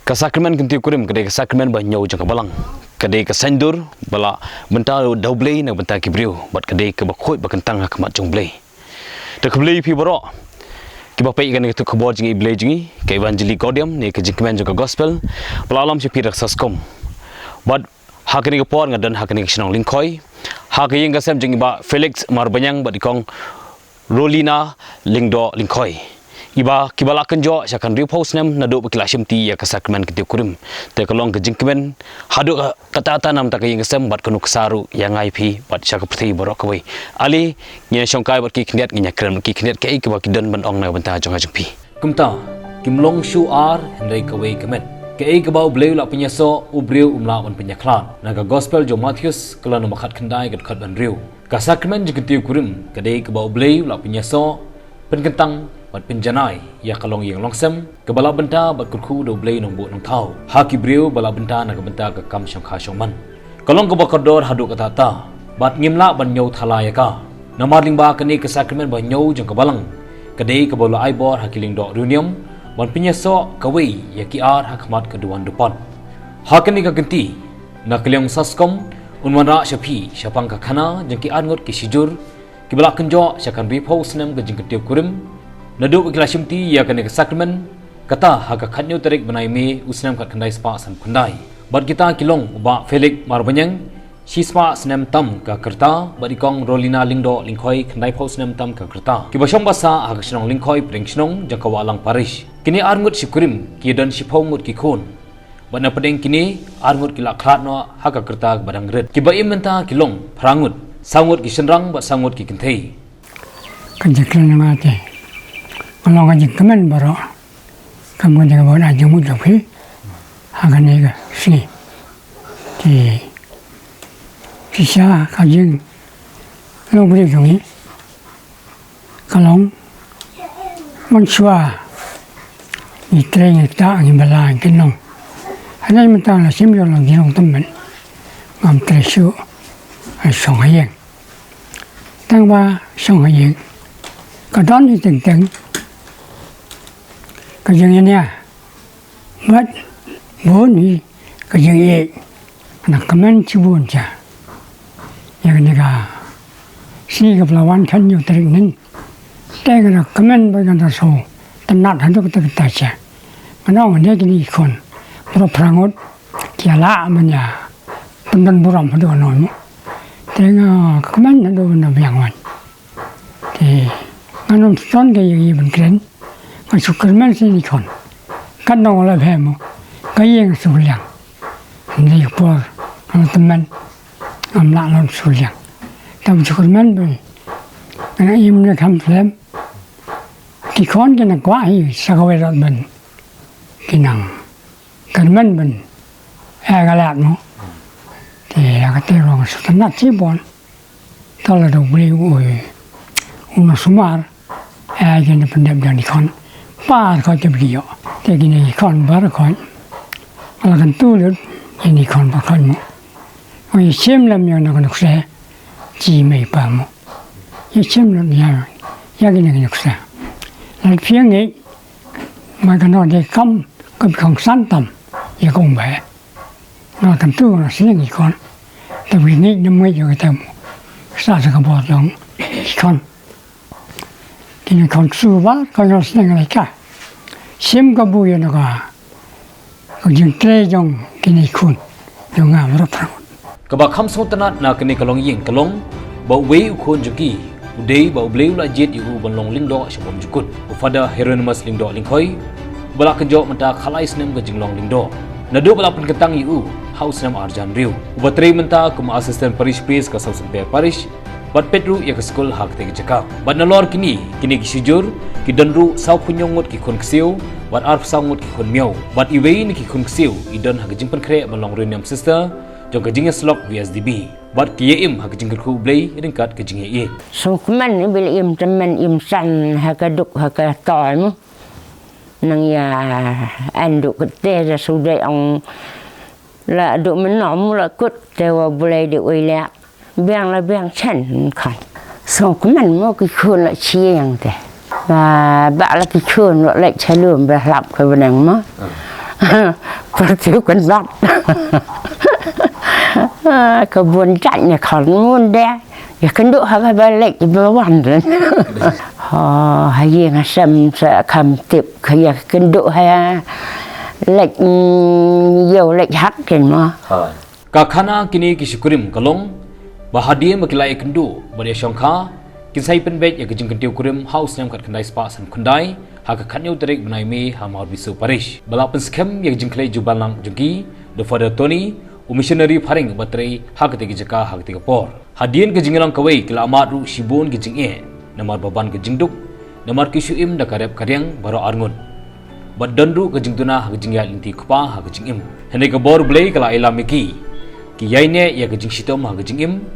Kesakramen Jingkyntiew Kurim kedai kesakramen banyau jangka balang. Kedai kesendur bala benta double na benta kibriu bat kedai ke bakhoi bakentang hakmat jongblei. De keblei pi borok. Ki bapai kan itu kebor jingi blei jingi ke evangeli godium ni ke jingkemen juga gospel. Bala alam si pi raksaskom. Bat hakini kepor ngadan hakini kisnong lingkoi. Hakini ngasem jingi ba Felix marbanyang bat dikong Rolina Lyngdoh lingkoi. Iba kibala Kynjoh syakan repost nem naduk bekila syimti ya kesakramen Jingkyntiew Kurim te kalong ke jingkemen haduk kata nam tak yang kesem bat kenu kesaru yang IP bat syak perti borok kawai ali nya syongkai bat ki kniat nya krem ki kniat ke ke bakidan ban ong na benta jong jengpi kumta kimlong shu ar hendai kawai kemet ke ke bau bleu la penyaso ubriu umla on penyaklan naga gospel jo Matius kelan makat kendai gat kat ban riu kesakramen Jingkyntiew Kurim kedai ke bau bleu la penyaso penkentang bat penjanai ya kalong yang longsem ke bala benta bat kurku do blei nong bu nong tau haki briu bala benta na ke benta ke kam syong kha syong man kalong ke bakador hadu kata ta bat ngimla ban nyau thala ya ka namar lingba kini ke sakramen ban nyau jang ke balang kedai ke bola aibor haki Lyngdoh runium ban penyaso kawi ya ki ar hakmat keduan depan hakini ka genti na kelyong saskom unwan ra syapi syapang ka khana jang ki ar ngot ki Shijur ki bala Kynjoh syakan repost nem ke Jingkyntiew Kurim naduk bekila syimti ya kena kesakramen kata haka khatnyo tarik benai me usnam kat kendai spa san pendai bat kita kilong ba Felix marbanyang si spa snam tam ka kerta bat ikong Rolina Lyngdoh lingkhoi kendai pau snam tam ka kerta ki basyong basa haka snong lingkhoi pring snong jangka walang parish kini arngut si Kurim ki dan si phongut ki khon bat na pedeng kini arngut ki la khlat no haka kerta badang red ki ba imenta kilong prangut sangut ki senrang bat sangut ki kenthei kanjaklan ngate kalau kaji kemen baru kamu jangan bawa aja mudah sih akan ni ke sini di kisah kaji lo boleh jungi kalau manusia ni tren kita ni belah kenong ada yang mentang lah simbol orang kenong teman ngam tersu Song Iing tang ba Song Iing kadang ni teng cái chuyện này mất bốn đi cái chuyện này là comment chưa buồn chả nhưng cái này si gặp là quan thân nhiều tình nên cái là comment bây giờ là số tân nát hơn cái tài sản mà nó ở đây cái gì còn nó prangot kia lạ mà nhà tân buram phải được nói mà thế là comment nó đâu là việc hoàn thì nó chọn cái gì mình kén cái số comment gì còn cắt nó là phải mà cái gì số lượng này qua nó tâm mình làm lại nó số lượng tao số comment rồi cái này im nó không phèm cái con cái này quá hay sao vậy rồi mình cái nào mình cái lạ nó thì là cái tên là số tân nát chỉ bọn tao là đầu bì ui nó số mà cái này phần đẹp đàn con ba coi chụp gì vậy cái này con ba con là cần tu luyện cái này con ba con mà người xem làm nhiều nó còn sẽ chỉ mấy ba mà cái xem làm nhiều cái này được sẽ là phía này mà cái nó để cắm cái không san tầm cái công bé nó cần tu là sẽ người con tại vì này nó mới được cái tầm sao sẽ không bỏ giống con cái này còn su quá còn nó sẽ ngay cả xem cái bùi nó có những cái trong cái này khôn trong ngàm rất là các bạn khám sâu tận na cái này kalong Iing kalong bảo vệ khôn juki udai bảo beliau la jet iu ban long Lyngdoh sebab jukut pada Hieronymus Lyngdoh lingkoi bala Kynjoh menta khalai snem ke jinglong Lyngdoh nadu bala penketang iu house nam arjan riu ubatri menta kuma assistant parish priest ka sausampe parish bat petru ya ke skul hak te jaka bat nalor kini ki Shijur ki danru sau punyongot ki khon ksiu bat arf sangot ki khon miau bat iwei ni ki khon ksiu idan hak jimpan kre balong renium sister jo ke Jingeh slok VSDB bat ki im hak jingker khu blei ringkat ke Jingeh e so keman ni bil im temen im san hak duk hak toy mu nang ya anduk kete ra sudah ang la duk menom la kut tewa boleh di uilak biang la biang chen kan so keman mo ki khun la chiang te và bạn là cái khôn lại chạy lượm về làm cái vấn đề mà pertiukan zat. Kebun catnya kan dia. Ya kenduk harga balik di bawah tu. Hai ngasam sekam tip kaya kenduk hai lek yo lek hak kan mah. Kakana kini kisikurim kalong bahadia makilai kendu bade syongka kisai penbet ya Jingkyntiew Kurim house nam kat kendai spa san kendai hak katnyo terik benai me ha mau bisu parish balapan skem ya jingklai jubalang jugi the father Tony Missionary Paring bateri hak tiga jaka hak tiga por hadian ke jingelang kawai kila amat ru shibun ke Jingeh namar baban ke Jingduk namar ki Shuim da karep karyang baro arngun bad dandu ke Jingtuna hak Jingya linti kupa hak Jingim hene ke bor blai kala ilamiki ki yaine ya ke Jingsitom hak Jingim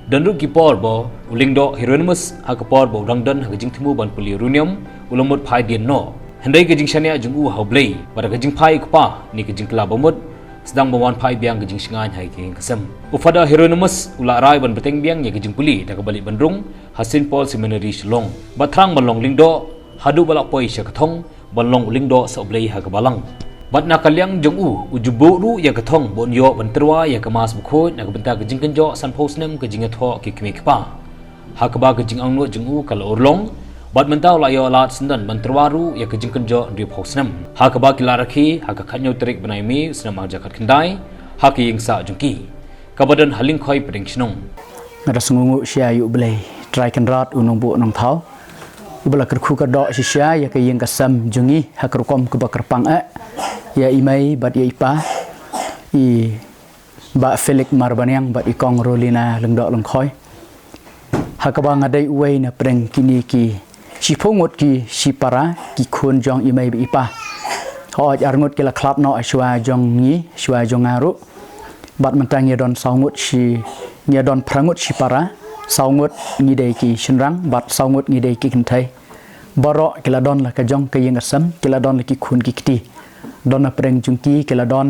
dandu ki por bo Lyngdoh Hieronymus hak por bo Rangdan hak Jingtemu ban puli runium ulamut phai dian no hendai ke Jingshania jungu hau blai bar ke Jingphai kupa ni ke Jingkla bomut sedang bawan pai biang ke Jingsingan hai ke kesem ufada Hieronymus ula rai ban beteng biang ya ke Jingpuli da ke balik bandrung hasin Paul Seminary Shillong batrang balong Lyngdoh hadu balak poi syakathong balong Lyngdoh sa oblei ha ke balang bat na kalyang jongu ujubu ru ya ke thong bon yo ban terwa ya ke mas bukhoi na ke benta ke Jingkyntiew san posnem ke Jingtho ke kmi kpa ha ke ba ke Jingang no jongu kal orlong bat mentau la yo lat sendan ban terwaru ya ke Jingkyntiew ndri posnem ha ke ba kilaraki ha ke khanyo terik benai mi senam ajakat kendai ha ke yingsa jungki kabadan haling khoi pedeng chnong ngada sungu sia yu blai try kan rat unong bu nong thau ubala kerku ka do sia ya ke ying kasam jungi ha kerkom ke bakar pang ya imai bat ya ipa i ba Felix Marbanyang bat ikong rolina Lyngdoh lengkhoi ha ka ba ngadai uai na preng kini ki Sipungut ki sipara ki khun jong imai bi ipa ho arngut ki la klap no ashwa jong ni shwa jong aru bat mentang ya don saungut si nya don prangut sipara saungut ngidai ki shinrang bat saungut ngidai ki kentai borok ki la don la ka jong ka yeng asam ki la don la ki khun ki kiti don na preng jungki ki la don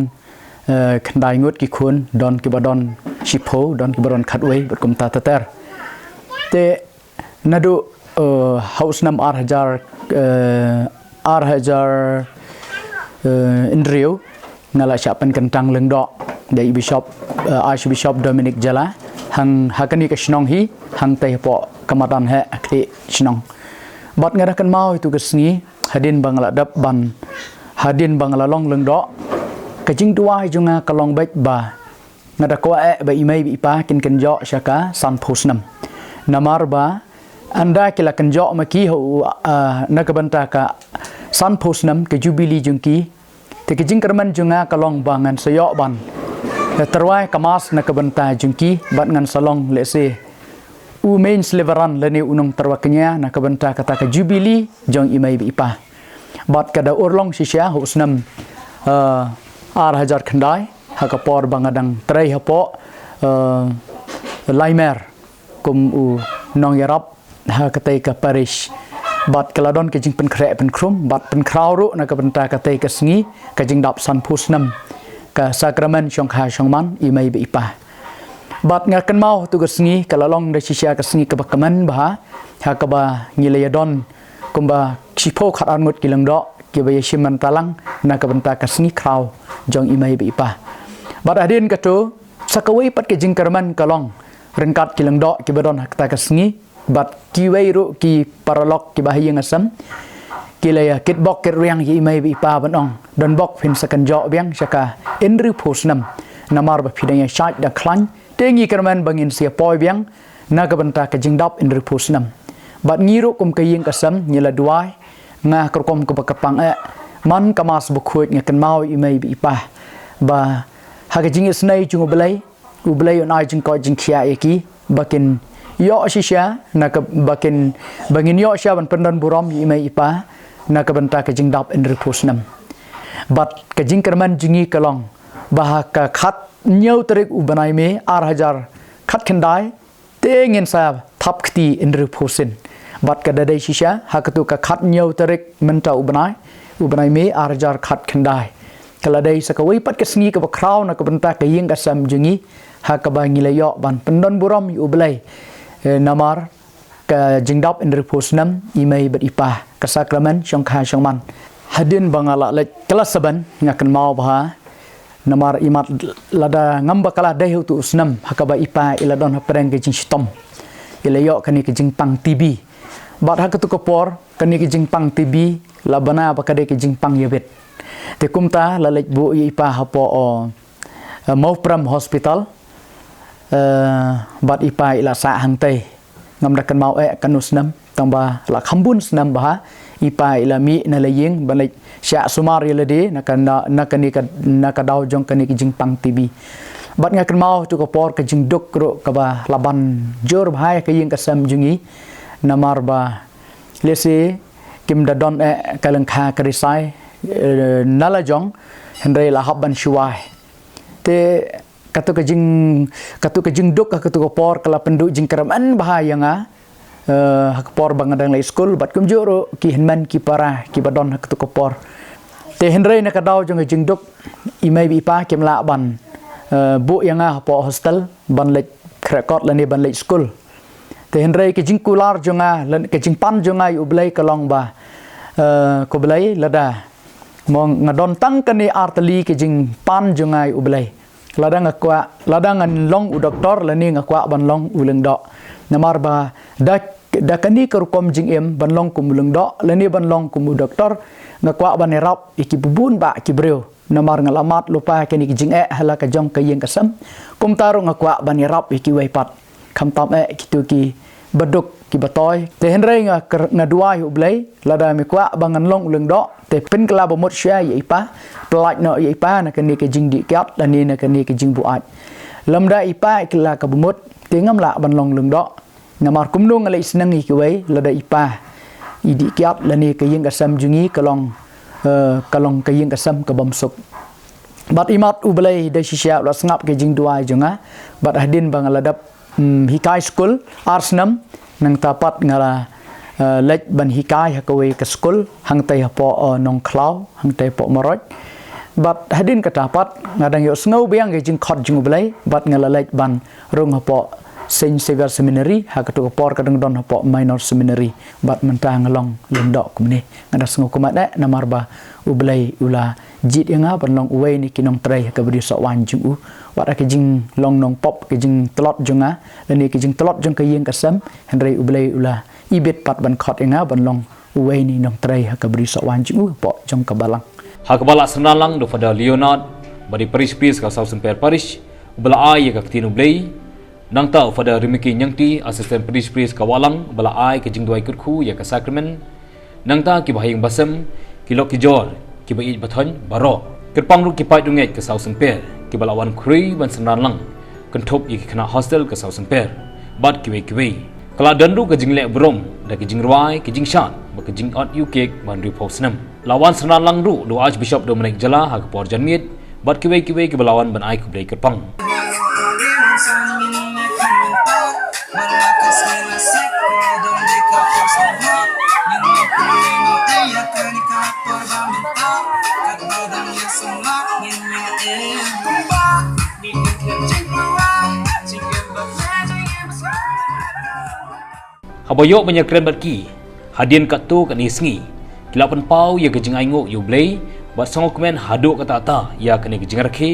kendai ngut ki khun don ki badon sipo don ki badon khatwei bat kum ta ter te nadu house nam arhajar Indriu ngala siapan kentang Lyngdoh dari Bishop Archbishop Dominic Jala hang hakani ke Shnong hi hang teh po kamadan he akti Shnong bat ngarakan mau itu kesni hadin bangla dap ban hadin bangla long Lyngdoh kajing tua junga kalong baik ba ngada ko ba imai bi pa kin Kynjoh syaka san posnam namar ba anda kila Kynjoh maki ho nakabanta ka san posnam ke jubili jungki te ke jingkerman junga kalong bangan sayok ban terwai kamas nakabanta jungki bat ngan salong lese u main sliveran leni unong terwaknya nakabanta kata ke jubili jong imai bi ipa bat kada urlong sisya husnam hajar khandai hakapor bangadang trai hapo laimer kum u nong yarap ha katai ka parish bat kaladon ke jing pen krek pen krum bat pen krau na ka benta katai ka sngi ka jing dap san pusnam ka sakramen syong kha syong man imai be ipa bat ngakan mau tu ka sngi kalalong da sisia ka sngi ka bakaman ba ha ka ba ngilayadon kumba sipo kharan ngut ki Lyngdoh ki ba yeshiman talang na ka benta ka sngi krau jong imai be ipa bat adin ka tu sakawai pat ke jing karman kalong rengkat ki Lyngdoh ki badon hakta ka sngi bat kiwai ru ki paralok ki bahaya ngasam kilaya kitbok kirriang ki imai bi pa banong don bok phin sakan jo biang syaka indru posnam namar ba phidanya shait da klan tengi kerman bangin sia poi biang naga benta ka jingdap indru posnam bat ngiru kum ka ying kasam nyela duai nga kerkom ka bakapang man kamas bukhut ngakan mau imai bi pa ba haga jingis nai jungu belai u belai on ai jing ko jing khia eki bakin yo shisha nak bakin bangin yo sha ban pendan buram imai ipa nak benta ke jingdap indru posnam bat ke jingkerman jingi kalong bah ka khat nyau terik u banai me hajar khat kendai tengin sa thap khti indru posin bat ka dadai shisha hakatu ka khat nyau terik menta u banai me hajar khat kendai kala dai sakawai pat ke sngi ka bakraw nak benta ke ying ka sam jingi hakaba ngilayo ban pendan buram u belai namar ka jingdap indru posnam imai beripah ka sakramen syong kha syong man hadin bangala le kelas saban ngakan mau bah namar imat lada ngamba kala deh tu usnam hakaba ipa ila don hapreng ke jing stom ila yo kani ke jing pang tb bat hakatu kopor kani ke jing pang tb labana bakade ke jing pang yabet te kumta la lek bu ipa hapo o mau pram hospital bat ipa ila sa hang tei ngam dakan mau kan usnam tamba la khambun snam bah ipa ila mi na laying balai sya sumar ila de nakani nakadau jong kani jing pang tb bat ngakan mau tu ko por ke jing duk ro ka ba laban jor bhai ke ying kasam jungi namar ba lesi kim da don kalang kha karisai nala jong henry la habban shuai te katu ke jing duk katu ko por kala penduk jing keraman bahaya nga hakpor bangadang la school bat kum joro ki hinman ki para ki badon haktu kopor te henry na kadau jong jing duk imai bi pa kem la ban bu yang po hostel ban lek record la ni ban lek school te henry ki jing kular jonga ke jing pan jonga u blai kalong ba ko blai lada mong ngadon tang kani arteli ke jing pan jonga u blai ladang akwa ladang an long u doktor la ni ngakwa ban long u Lyngdoh namar ba da kani kerukom jing em ban long kum Lyngdoh lani ban long kum doktor ngakwa ban erap iki bubun ba ki breu namar ngalamat lupa kani jing hala ka jong ka yeng kasam kum taru ngakwa ban erap iki waipat kam tam kitu ki baduk ki batoy te henry ngaduai ublai lada mi kwa bangan long Lyngdoh te pin kala bomot sya ye ipa pelaj no ye ipa na kani ke jing di kyat lani na kani ke jing buat lamda ipa kala ka bomot te ngam la ban long Lyngdoh namar kumnung alai senang ikwai lada ipa idi kiat lani ke yeng kasam jungi kalong ke yeng kasam ke bomsuk bat imat ublai da shisha la ngap ke jing duai junga bat hadin bang ladap hikai school arsnam nang tapat ngala lek ban hikai hakawai ke school hang tai po nong klau hang tai po maroj bat hadin ka tapat ngadang yo snau biang ke jing khot jing ublai bat ngala lek ban rung po Saint Xavier Seminary hakatu por kadang don po minor seminary bat mentang long Lyngdoh kumni ngada sengu kumat namar ba ublai ula jit yang ban long uwei ni kinong trai ka bri so wan jing u wat ka jing long nong pop ke jing tlot junga lani ke jing tlot jung ka yeng kasam henry ublai ula ibet pat ban khot yang ban long uwei ni nong trai ka bri so wan jing u po jong ka balang hakabala senalang do pada Leonard bari parish ka South Semper parish bala ay ka tinu blay nang tau pada rimiki nyangti asisten parish kawalang bala ai ke jing duai kutku ya ka sacrament nang ta ki bahing basem ki lok ki jor ki bai bathon baro kerpang ru ki pai dunget ke South Semper ki bala wan khri ban senalang kentop i ki kena hostel ke South Semper bat ki wei kala dandu ke jing le brom da ki jing ruai ki jing shan ba ki jing ot uk ban ri posnam lawan senalang ru do archbishop Dominic Jala ha ka por janmit bat ki wei ki balawan ban ai ku blai kerpang Habayok banyak keren berki hadian kat tu kat ni sengi kilapan pau ya kejing aingo yu blay bat sangok men haduk kata ta ya kene kejing rakhe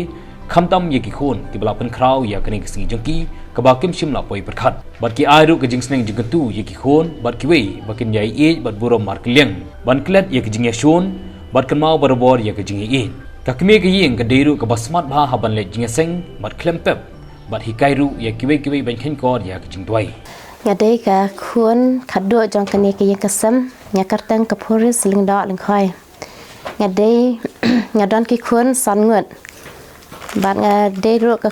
khamtam ya ki khon ti balapan kraw ya kene sengi jengki kebakim sim la poi perkhat bat ki airu kejing sneng jengkentu ya ki khon bat ki wei bakin yai e bat burom mar klieng ban klet ya kejing ya shon bat kan mau barobor ya kejing e kakme ke yeng ke deiru ke basmat bha haban le jing seng bat klempep bat hikairu ya ki wei ban khen kor ya kejing tuai ngadai ka khun khaddo jong kani ke yakasam nyakartang ka poris Lyngdoh lengkhoi ngadai ngadon ki khun san ngut bat ngadai ro ka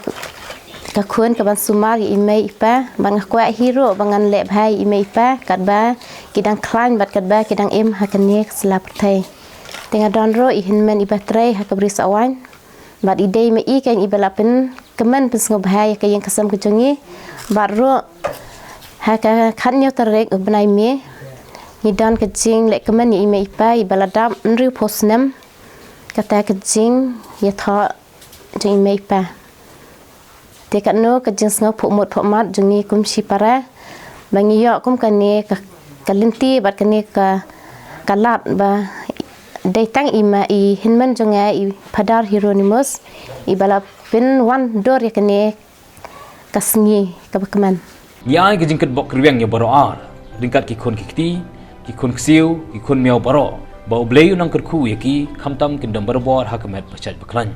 khun ka ban sumar email ipa ban kwa hero bangan le bhai email ipa kat ba kidang klan bat kat ba kidang em hakane slap thai tenga don ro i hinmen ibatre hakabri sawan bat idei me i kan ibalapen kemen pes ngobhai ka yang kasam kejongi bat ro haka Kynjoh terek ubnai me ngidan kejing lek kemen ni ime ipai baladam nriu posnem kata kejing ya tha jing ime ipa te katno kejing sngo phomot phomat jungi kum sipara bangi yo kum kane ka kalinti bat kane ka kalat ba datang ima I hinman jonga I padar Hieronymus I bala pin wan dor yakane kasngi kabakaman Nyai ke jingkat bok kriweng ya baro ar ringkat ki kon kikti ki kon ksiu ki kon miau baro bau bleyu nang kerku yaki kamtam kindam barbor hakamet pachat bakran